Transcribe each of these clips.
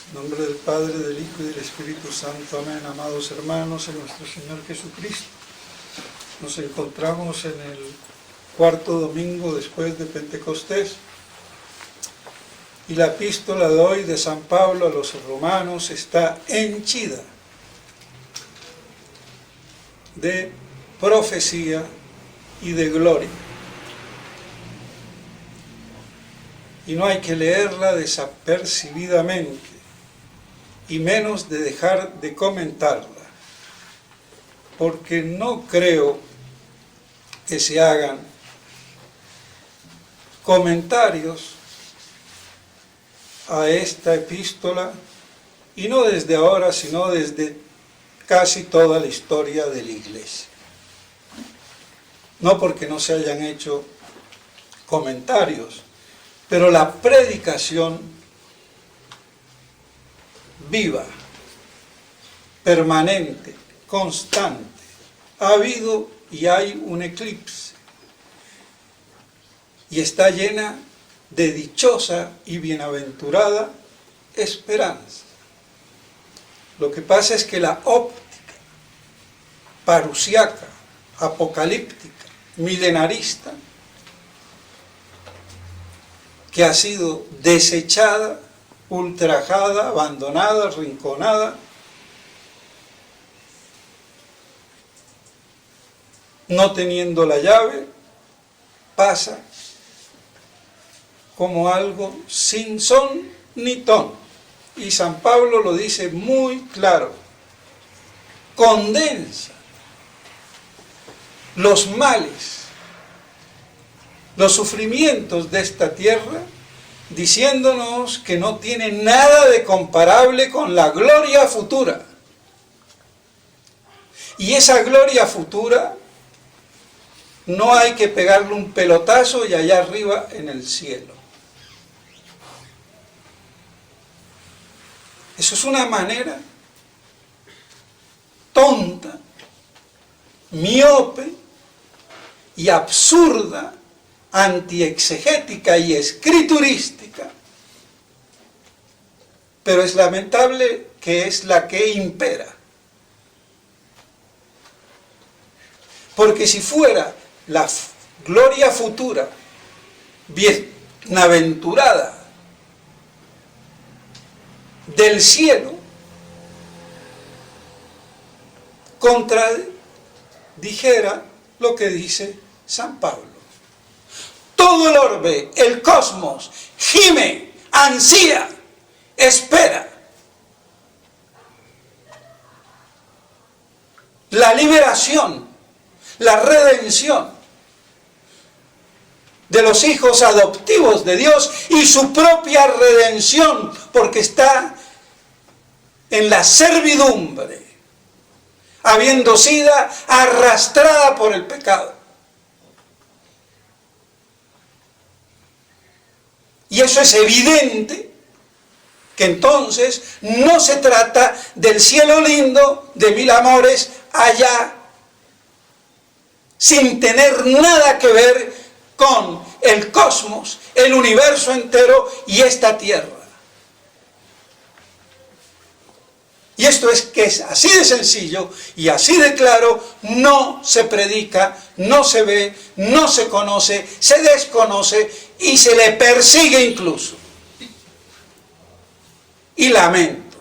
En nombre del Padre, del Hijo y del Espíritu Santo. Amén. Amados hermanos, en nuestro Señor Jesucristo, nos encontramos en el cuarto domingo después de Pentecostés, y la epístola de hoy de San Pablo a los romanos está henchida de profecía y de gloria. Y no hay que leerla desapercibidamente, y menos de dejar de comentarla, porque no creo que se hagan comentarios a esta epístola, y no desde ahora, sino desde casi toda la historia de la Iglesia. No porque no se hayan hecho comentarios, pero la predicación viva, permanente, constante, ha habido y hay un eclipse, y está llena de dichosa y bienaventurada esperanza. Lo que pasa es que la óptica parusiaca, apocalíptica, milenarista, que ha sido desechada, ultrajada, abandonada, arrinconada, no teniendo la llave, pasa como algo sin son ni ton. Y San Pablo lo dice muy claro, condensa los males, los sufrimientos de esta tierra, diciéndonos que no tiene nada de comparable con la gloria futura. Y esa gloria futura no hay que pegarle un pelotazo y allá arriba en el cielo. Eso es una manera tonta, miope y absurda, antiexegética y escriturística, pero es lamentable que es la que impera. Porque si fuera la gloria futura, bienaventurada, del cielo, contradijera lo que dice San Pablo. Todo el orbe, el cosmos, gime, ansía, espera la liberación, la redención de los hijos adoptivos de Dios y su propia redención, porque está en la servidumbre, habiendo sido arrastrada por el pecado. Y eso es evidente, que entonces no se trata del cielo lindo, de mil amores allá, sin tener nada que ver con el cosmos, el universo entero y esta tierra. Y esto es que es así de sencillo y así de claro, no se predica, no se ve, no se conoce, se desconoce y se le persigue incluso. Y lamento.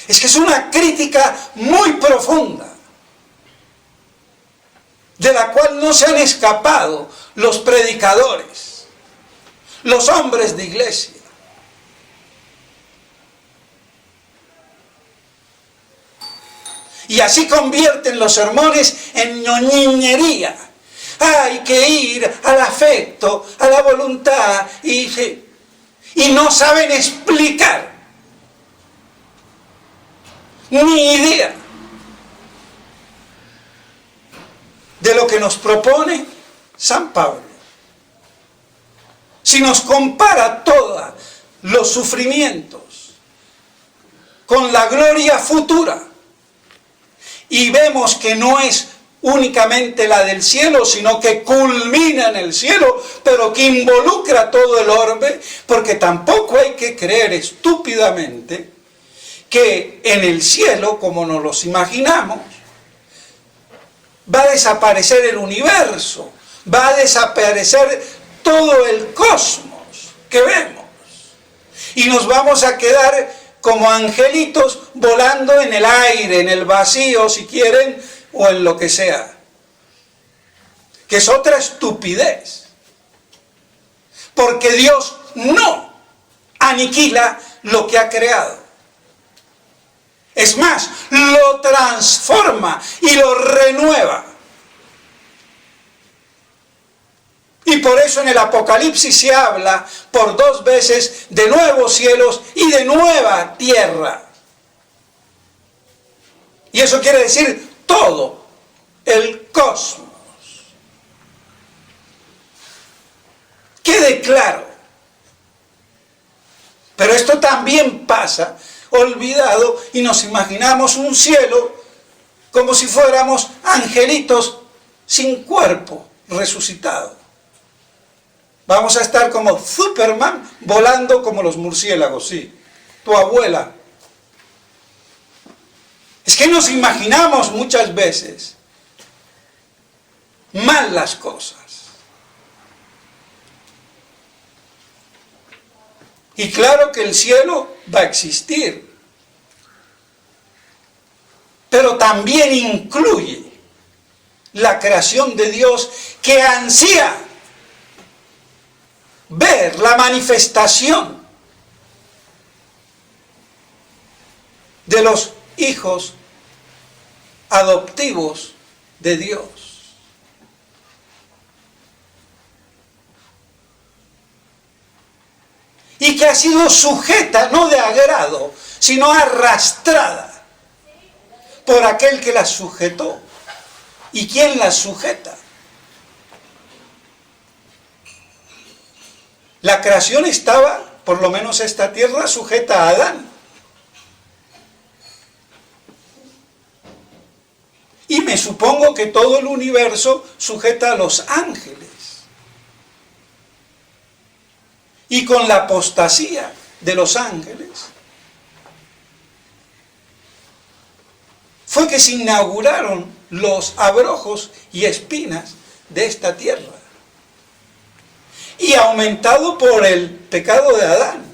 Es que es una crítica muy profunda, de la cual no se han escapado los predicadores, los hombres de iglesia. Y así convierten los sermones en ñoñiñería. Hay que ir al afecto, a la voluntad, y no saben explicar ni idea de lo que nos propone San Pablo. Si nos compara todos los sufrimientos con la gloria futura y vemos que no es únicamente la del cielo, sino que culmina en el cielo, pero que involucra todo el orbe, porque tampoco hay que creer estúpidamente que en el cielo, como nos los imaginamos, va a desaparecer el universo, va a desaparecer todo el cosmos que vemos, y nos vamos a quedar como angelitos volando en el aire, en el vacío, si quieren, o en lo que sea, que es otra estupidez, porque Dios no aniquila lo que ha creado, es más, lo transforma y lo renueva. Y por eso en el Apocalipsis se habla por 2 veces de nuevos cielos y de nueva tierra. Y eso quiere decir todo el cosmos. Quede claro. Pero esto también pasa olvidado y nos imaginamos un cielo como si fuéramos angelitos sin cuerpo, resucitados. Vamos a estar como Superman volando como los murciélagos, sí. Tu abuela. Es que nos imaginamos muchas veces mal las cosas. Y claro que el cielo va a existir, pero también incluye la creación de Dios que ansía ver la manifestación de los hijos adoptivos de Dios. Y que ha sido sujeta, no de agrado, sino arrastrada por aquel que la sujetó. ¿Y quién la sujeta? La creación estaba, por lo menos esta tierra, sujeta a Adán. Y me supongo que todo el universo sujeta a los ángeles. Y con la apostasía de los ángeles, fue que se inauguraron los abrojos y espinas de esta tierra. Y aumentado por el pecado de Adán,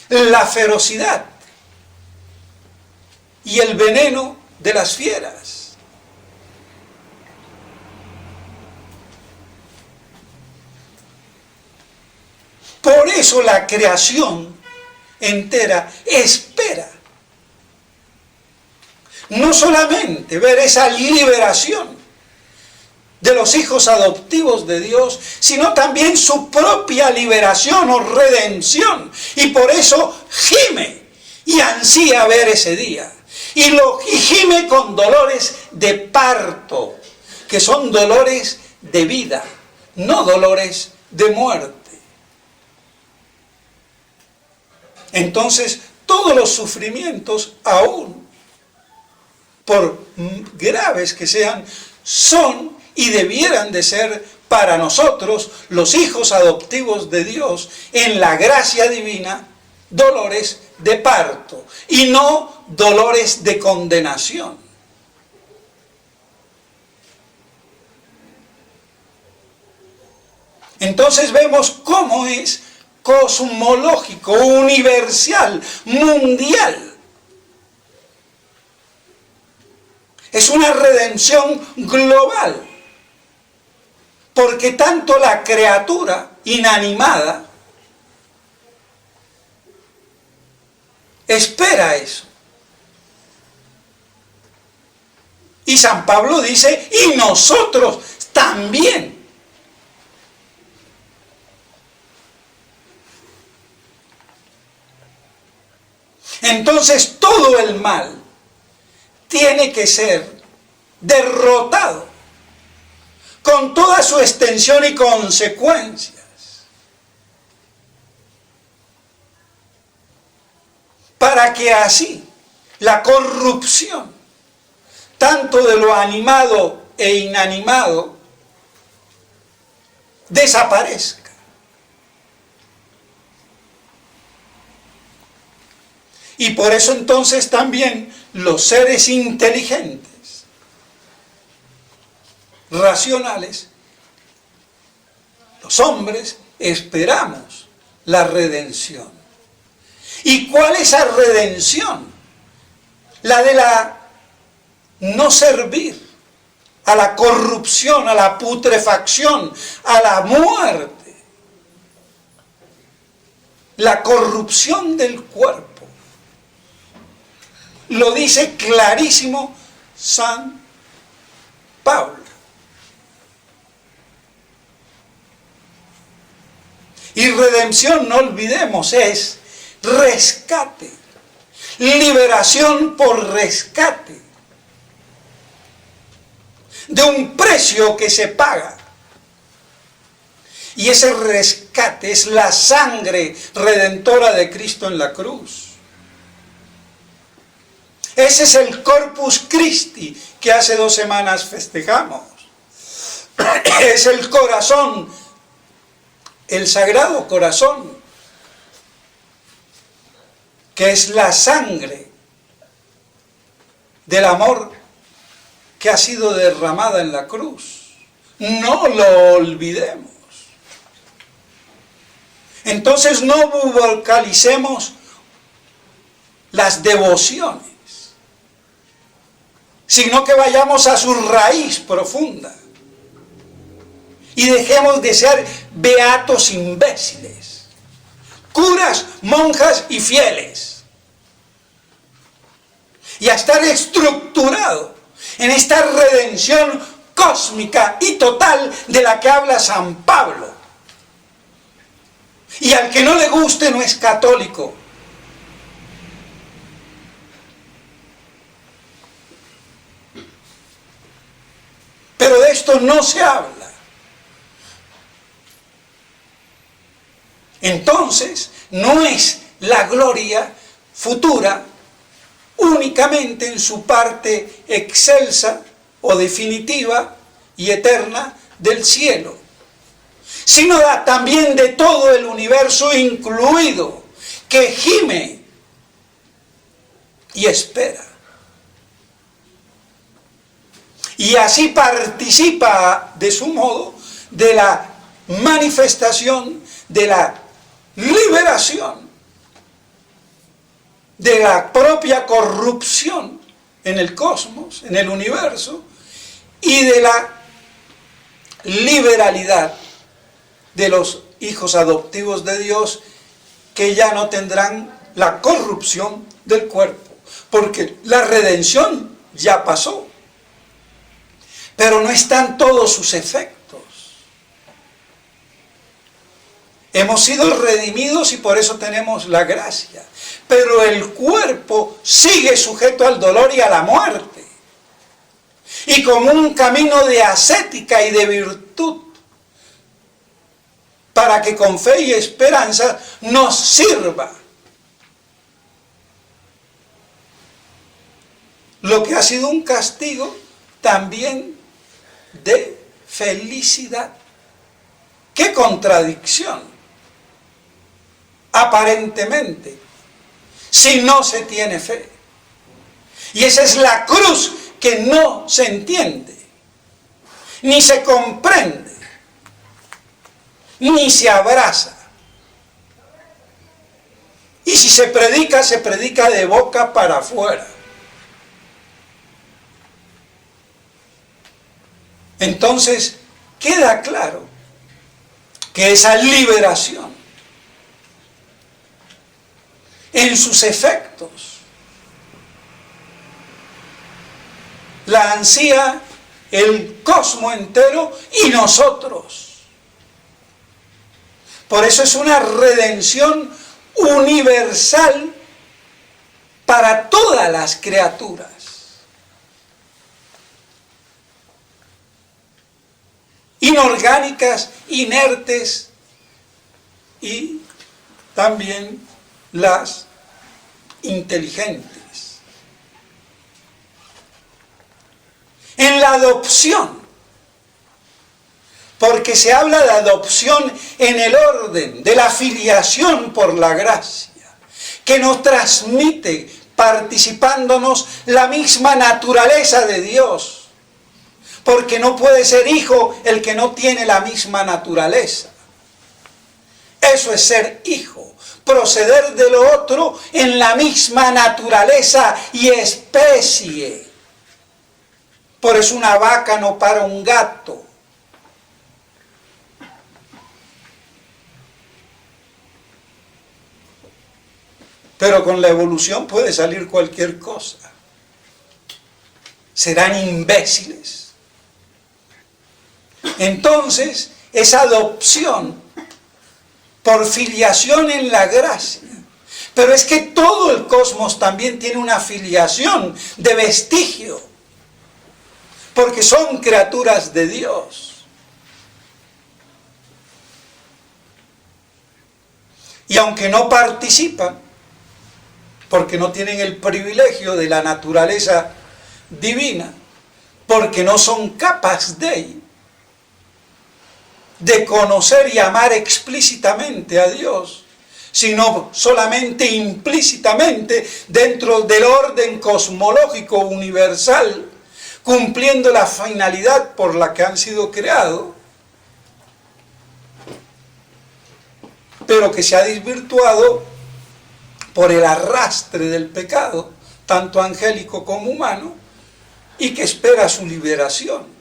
la ferocidad y el veneno de las fieras. Por eso la creación entera espera no solamente ver esa liberación de los hijos adoptivos de Dios, sino también su propia liberación o redención. Y por eso gime y ansía ver ese día. Y gime con dolores de parto, que son dolores de vida, no dolores de muerte. Entonces, todos los sufrimientos, aún por graves que sean, son y debieran de ser para nosotros, los hijos adoptivos de Dios, en la gracia divina, dolores de parto y no dolores de condenación. Entonces vemos cómo es cosmológico, universal, mundial. Es una redención global, porque tanto la criatura inanimada espera eso. Y San Pablo dice, y nosotros también. Entonces todo el mal tiene que ser derrotado con toda su extensión y consecuencias, para que así la corrupción tanto de lo animado e inanimado, desaparezca. Y por eso entonces también los seres inteligentes, racionales, los hombres, esperamos la redención. ¿Y cuál es esa redención? La de la no servir a la corrupción, a la putrefacción, a la muerte. La corrupción del cuerpo. Lo dice clarísimo San Pablo. Y redención, no olvidemos, es rescate, liberación por rescate, de un precio que se paga. Y ese rescate es la sangre redentora de Cristo en la cruz. Ese es el Corpus Christi que hace 2 semanas festejamos. Es el corazón, el Sagrado Corazón, que es la sangre del amor que ha sido derramada en la cruz. No lo olvidemos. Entonces no vocalicemos las devociones, sino que vayamos a su raíz profunda y dejemos de ser beatos imbéciles, curas, monjas y fieles, y a estar estructurado en esta redención cósmica y total de la que habla San Pablo. Y al que no le guste no es católico. Pero de esto no se habla. Entonces, no es la gloria futura únicamente en su parte excelsa o definitiva y eterna del cielo, sino también de todo el universo incluido, que gime y espera. Y así participa de su modo de la manifestación, de la liberación, de la propia corrupción en el cosmos, en el universo, y de la liberalidad de los hijos adoptivos de Dios, que ya no tendrán la corrupción del cuerpo, porque la redención ya pasó. Pero no están todos sus efectos. Hemos sido redimidos y por eso tenemos la gracia. Pero el cuerpo sigue sujeto al dolor y a la muerte. Y como un camino de ascética y de virtud, para que con fe y esperanza nos sirva lo que ha sido un castigo también de felicidad. ¡Qué contradicción! Aparentemente, si no se tiene fe. Y esa es la cruz que no se entiende, ni se comprende, ni se abraza. Y si se predica de boca para afuera. Entonces, queda claro que esa liberación, en sus efectos, la ansía el cosmos entero y nosotros. Por eso es una redención universal para todas las criaturas. Inorgánicas, inertes y también las inteligentes. en la adopción, porque se habla de adopción en el orden de la filiación por la gracia, que nos transmite, participándonos, la misma naturaleza de Dios, porque no puede ser hijo el que no tiene la misma naturaleza. Eso es ser hijo, proceder de lo otro en la misma naturaleza y especie. Por eso una vaca no para un gato. Pero con la evolución puede salir cualquier cosa. Serán imbéciles. Entonces, esa adopción por filiación en la gracia. Pero es que todo el cosmos también tiene una filiación de vestigio, porque son criaturas de Dios. Y aunque no participan, porque no tienen el privilegio de la naturaleza divina, porque no son capaces de conocer y amar explícitamente a Dios, sino solamente implícitamente dentro del orden cosmológico universal, cumpliendo la finalidad por la que han sido creados, pero que se ha desvirtuado por el arrastre del pecado, tanto angélico como humano, y que espera su liberación.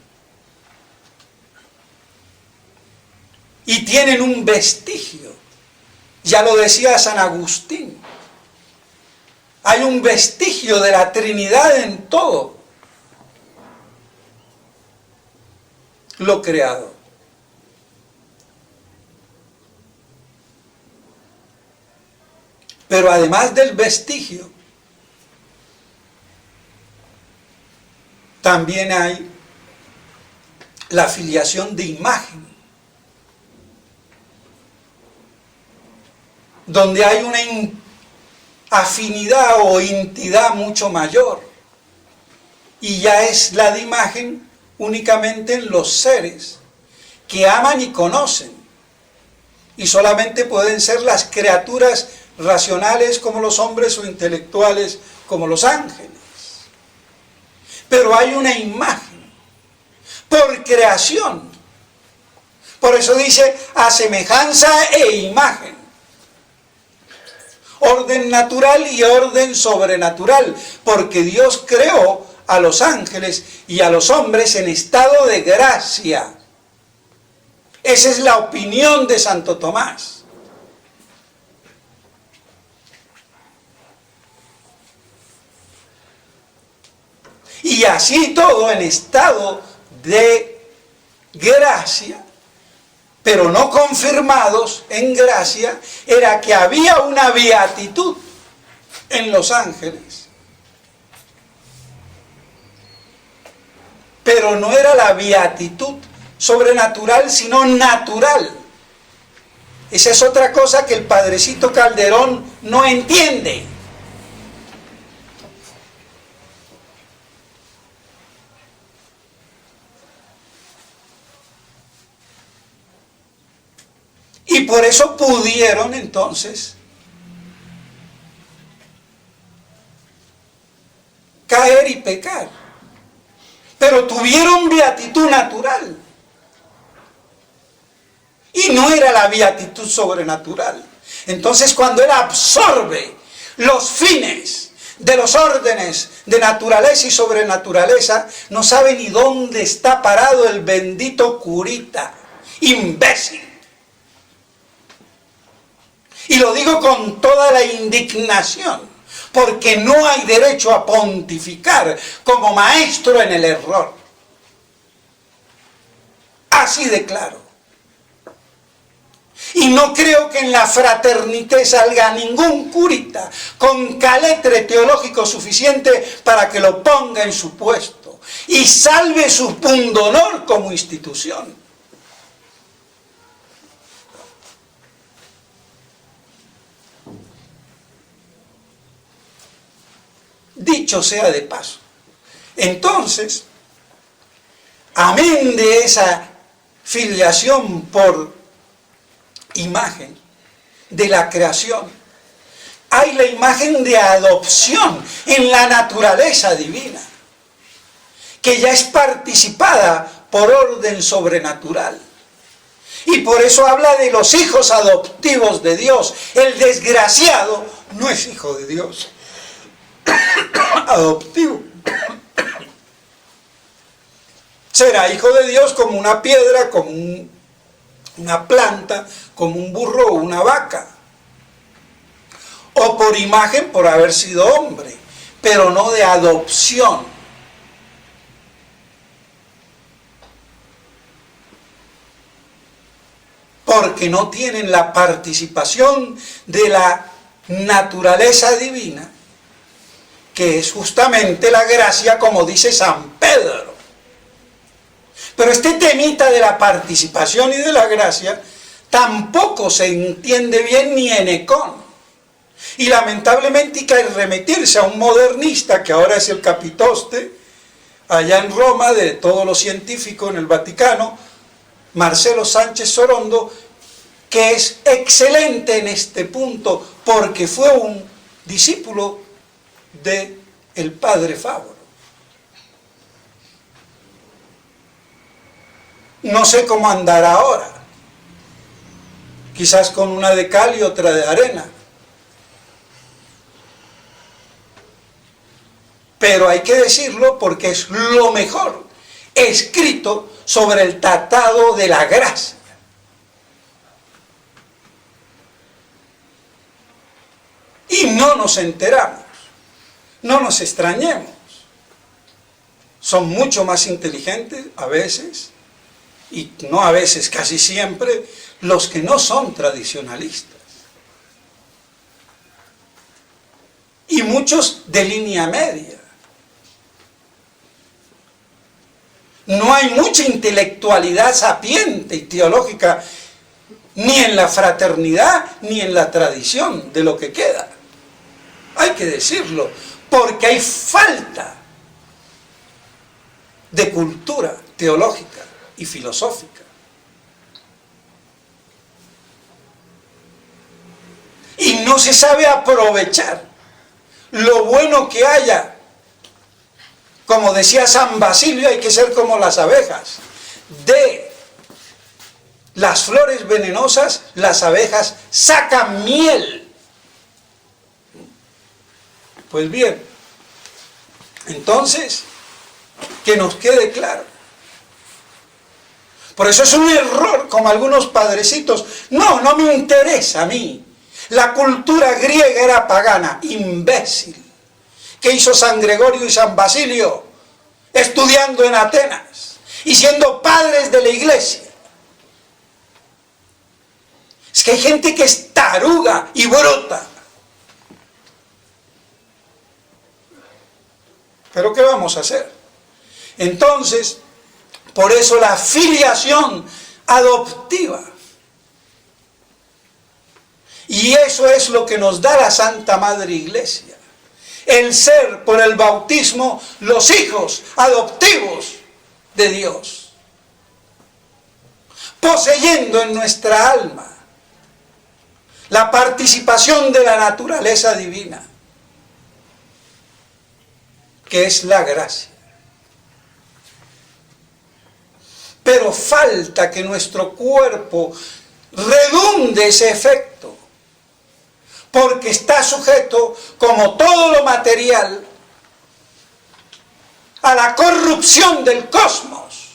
Y tienen un vestigio, ya lo decía San Agustín, hay un vestigio de la Trinidad en todo lo creado. Pero además del vestigio, también hay la filiación de imagen, donde hay una afinidad o entidad mucho mayor, y ya es la de imagen únicamente en los seres que aman y conocen, y solamente pueden ser las criaturas racionales como los hombres o intelectuales como los ángeles. Pero hay una imagen por creación. Por eso dice a semejanza e imagen. Orden natural y orden sobrenatural, porque Dios creó a los ángeles y a los hombres en estado de gracia. Esa es la opinión de Santo Tomás. Y así todo en estado de gracia, pero no confirmados en gracia, era que había una beatitud en los ángeles. Pero no era la beatitud sobrenatural, sino natural. Esa es otra cosa que el padrecito Calderón no entiende. Y por eso pudieron entonces caer y pecar. Pero tuvieron beatitud natural. Y no era la beatitud sobrenatural. Entonces cuando Él absorbe los fines de los órdenes de naturaleza y sobrenaturaleza, no sabe ni dónde está parado el bendito curita, imbécil. Y lo digo con toda la indignación, porque no hay derecho a pontificar como maestro en el error. Así de claro. Y no creo que en la fraternité salga ningún curita con caletre teológico suficiente para que lo ponga en su puesto y salve su pundonor como institución. Dicho sea de paso. Entonces, amén de esa filiación por imagen de la creación, hay la imagen de adopción en la naturaleza divina, que ya es participada por orden sobrenatural. Y por eso habla de los hijos adoptivos de Dios. El desgraciado no es hijo de Dios. Adoptivo. Será hijo de Dios como una piedra, como una planta, como un burro o una vaca. O por imagen por haber sido hombre, pero no de adopción. Porque no tienen la participación de la naturaleza divina, que es justamente la gracia, como dice San Pedro. Pero este temita de la participación y de la gracia tampoco se entiende bien ni en Ecón. Y lamentablemente hay que remitirse a un modernista, que ahora es el capitoste, allá en Roma, de todo lo científico en el Vaticano, Marcelo Sánchez Sorondo, que es excelente en este punto, porque fue un discípulo del padre Fábro. No sé cómo andará ahora, quizás con una de cal y otra de arena. Pero hay que decirlo porque es lo mejor escrito sobre el tratado de la gracia. Y no nos enteramos, no nos extrañemos. Son mucho más inteligentes a veces, y no a veces, casi siempre, los que no son tradicionalistas. Y muchos de línea media. No hay mucha intelectualidad sapiente y teológica, ni en la fraternidad, ni en la tradición de lo que queda. Hay que decirlo, porque hay falta de cultura teológica y filosófica. Y no se sabe aprovechar lo bueno que haya. Como decía San Basilio, hay que ser como las abejas. De las flores venenosas, las abejas sacan miel. Pues bien, entonces, que nos quede claro. Por eso es un error, como algunos padrecitos. No, no me interesa a mí. La cultura griega era pagana, imbécil. ¿Qué hizo San Gregorio y San Basilio? Estudiando en Atenas y siendo padres de la iglesia. Es que hay gente que es taruga y bruta. ¿Pero qué vamos a hacer? Entonces, por eso la filiación adoptiva. Y eso es lo que nos da la Santa Madre Iglesia. El ser por el bautismo los hijos adoptivos de Dios. Poseyendo en nuestra alma la participación de la naturaleza divina, que es la gracia. Pero falta que nuestro cuerpo redunde ese efecto, porque está sujeto, como todo lo material, a la corrupción del cosmos,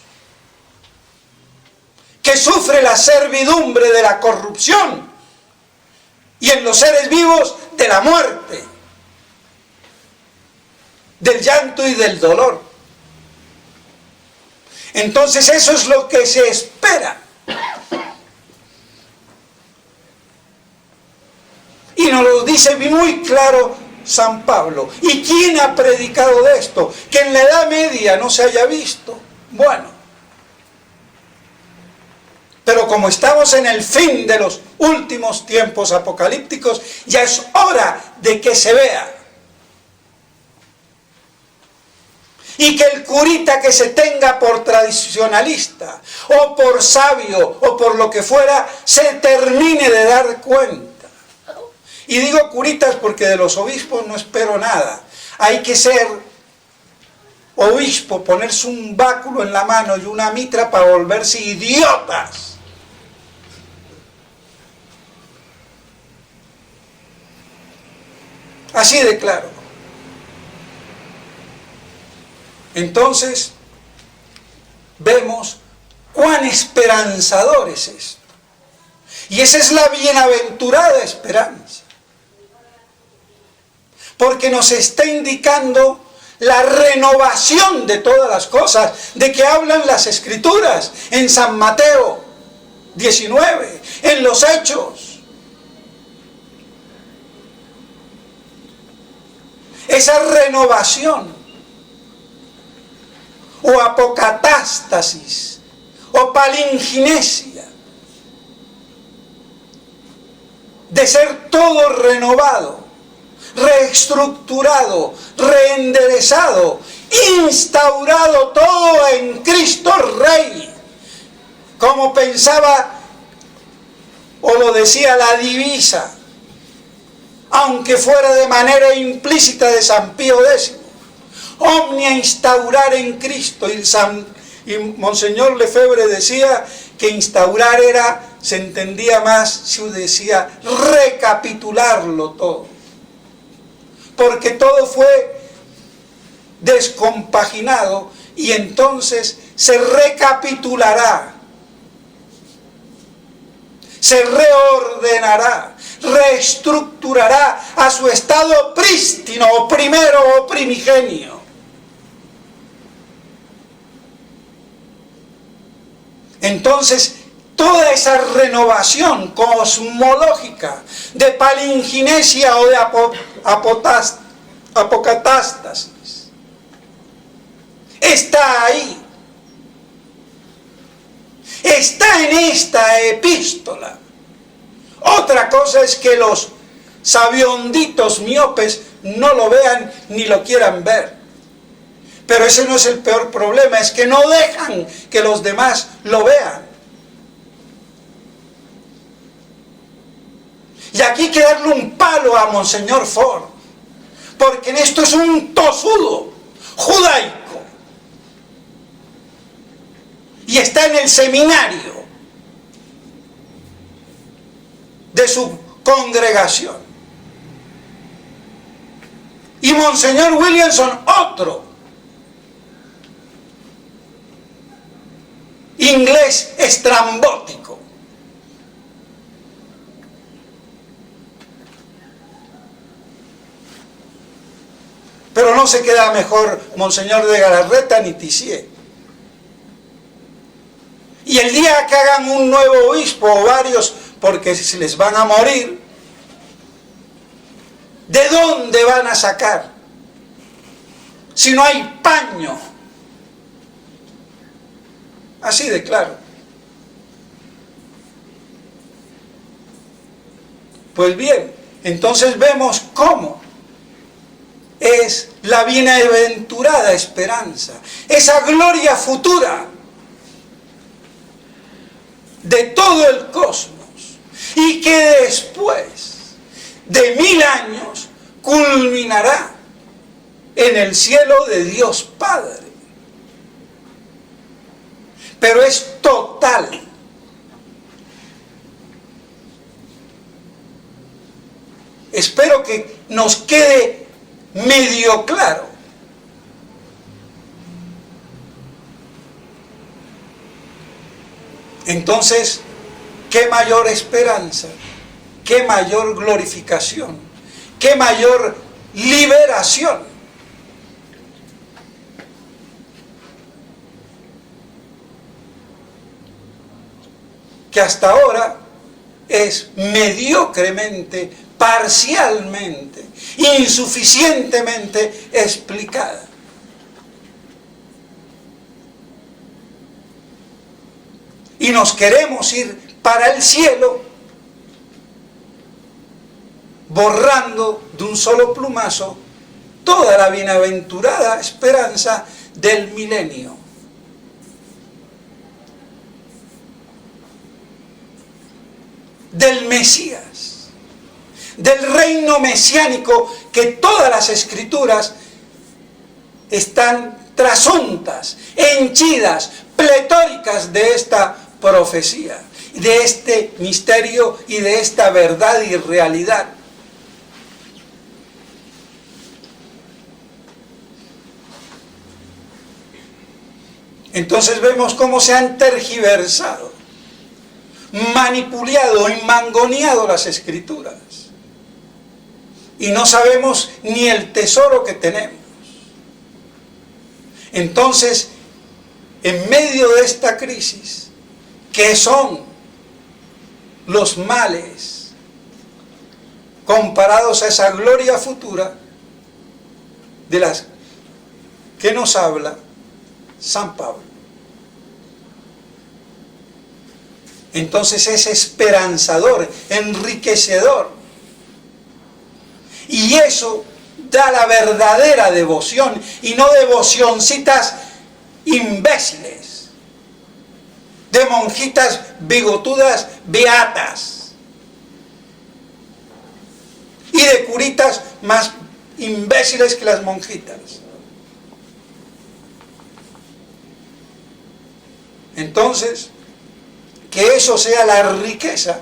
que sufre la servidumbre de la corrupción, y en los seres vivos de la muerte, del llanto y del dolor. Entonces eso es lo que se espera. Y nos lo dice muy claro San Pablo. ¿Y quién ha predicado de esto? Que en la Edad Media no se haya visto. Bueno, pero como estamos en el fin de los últimos tiempos apocalípticos, ya es hora de que se vea. Y que el curita que se tenga por tradicionalista, o por sabio, o por lo que fuera, se termine de dar cuenta. Y digo curitas porque de los obispos no espero nada. Hay que ser obispo, ponerse un báculo en la mano y una mitra para volverse idiotas. Así de claro. Entonces, vemos cuán esperanzador es esto. Y esa es la bienaventurada esperanza. Porque nos está indicando la renovación de todas las cosas, de que hablan las Escrituras en San Mateo 19, en los Hechos. Esa renovación, o apocatástasis, o palinginesia, de ser todo renovado, reestructurado, reenderezado, instaurado todo en Cristo Rey, como pensaba o lo decía la divisa, aunque fuera de manera implícita, de San Pío X, omnia instaurar en Cristo. Y Monseñor Lefebvre decía que instaurar se entendía más si decía recapitularlo todo, porque todo fue descompaginado y entonces se recapitulará, se reordenará, reestructurará a su estado prístino, o primero, o primigenio. Entonces, toda esa renovación cosmológica de palinginesia o de apocatástasis está ahí. Está en esta epístola. Otra cosa es que los sabionditos miopes no lo vean ni lo quieran ver. Pero ese no es el peor problema, es que no dejan que los demás lo vean. Y aquí hay que darle un palo a Monseñor Ford, porque en esto es un tosudo judaico. Y está en el seminario de su congregación. Y Monseñor Williamson, otro inglés estrambótico. Pero no se queda mejor Monseñor de Galarreta ni Tissier. Y el día que hagan un nuevo obispo o varios, porque se les van a morir, ¿de dónde van a sacar? Si no hay paño. Así de claro. Pues bien, entonces vemos cómo es la bienaventurada esperanza, esa gloria futura de todo el cosmos, y que después de 1000 años culminará en el cielo de Dios Padre. Pero es total. Espero que nos quede medio claro. Entonces, ¿qué mayor esperanza? ¿Qué mayor glorificación? ¿Qué mayor liberación? Que hasta ahora es mediocremente, parcialmente, insuficientemente explicada. Y nos queremos ir para el cielo borrando de un solo plumazo toda la bienaventurada esperanza del milenio. Del Mesías, del reino mesiánico, que todas las escrituras están trasuntas, henchidas, pletóricas de esta profecía, de este misterio y de esta verdad y realidad. Entonces vemos cómo se han tergiversado, manipulado y mangoneado las escrituras. Y no sabemos ni el tesoro que tenemos. Entonces, en medio de esta crisis, ¿qué son los males comparados a esa gloria futura de las que nos habla San Pablo? Entonces es esperanzador, enriquecedor. Y eso da la verdadera devoción, y no devocioncitas imbéciles, de monjitas bigotudas beatas, y de curitas más imbéciles que las monjitas. Entonces, que eso sea la riqueza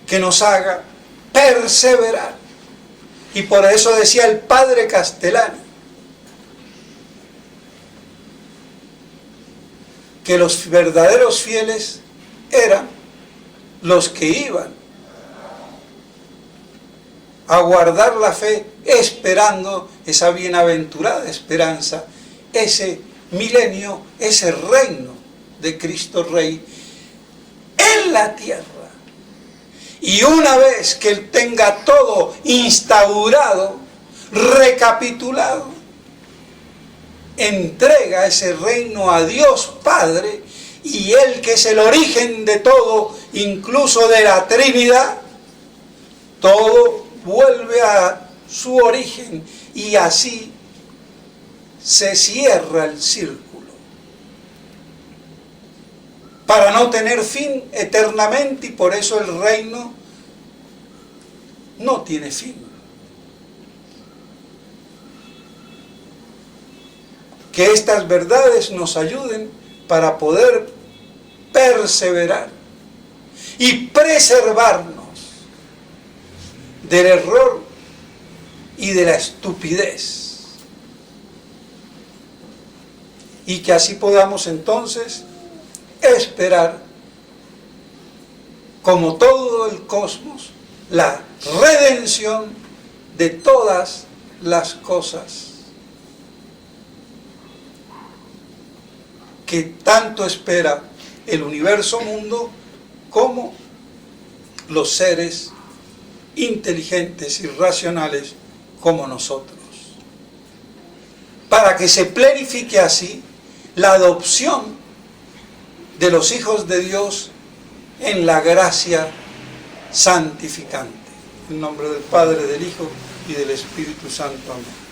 que nos haga perseverar. Y por eso decía el padre Castellani que los verdaderos fieles eran los que iban a guardar la fe, esperando esa bienaventurada esperanza, ese milenio, ese reino de Cristo Rey en la tierra. Y una vez que Él tenga todo instaurado, recapitulado, entrega ese reino a Dios Padre, y Él, que es el origen de todo, incluso de la Trinidad, todo vuelve a su origen, y así se cierra el círculo, para no tener fin eternamente, y por eso el reino no tiene fin. Que estas verdades nos ayuden para poder perseverar y preservarnos del error y de la estupidez, y que así podamos entonces esperar, como todo el cosmos, la redención de todas las cosas que tanto espera el universo mundo como los seres inteligentes y racionales como nosotros, para que se plenifique así la adopción de los hijos de Dios en la gracia santificante. En nombre del Padre, del Hijo y del Espíritu Santo. Amén.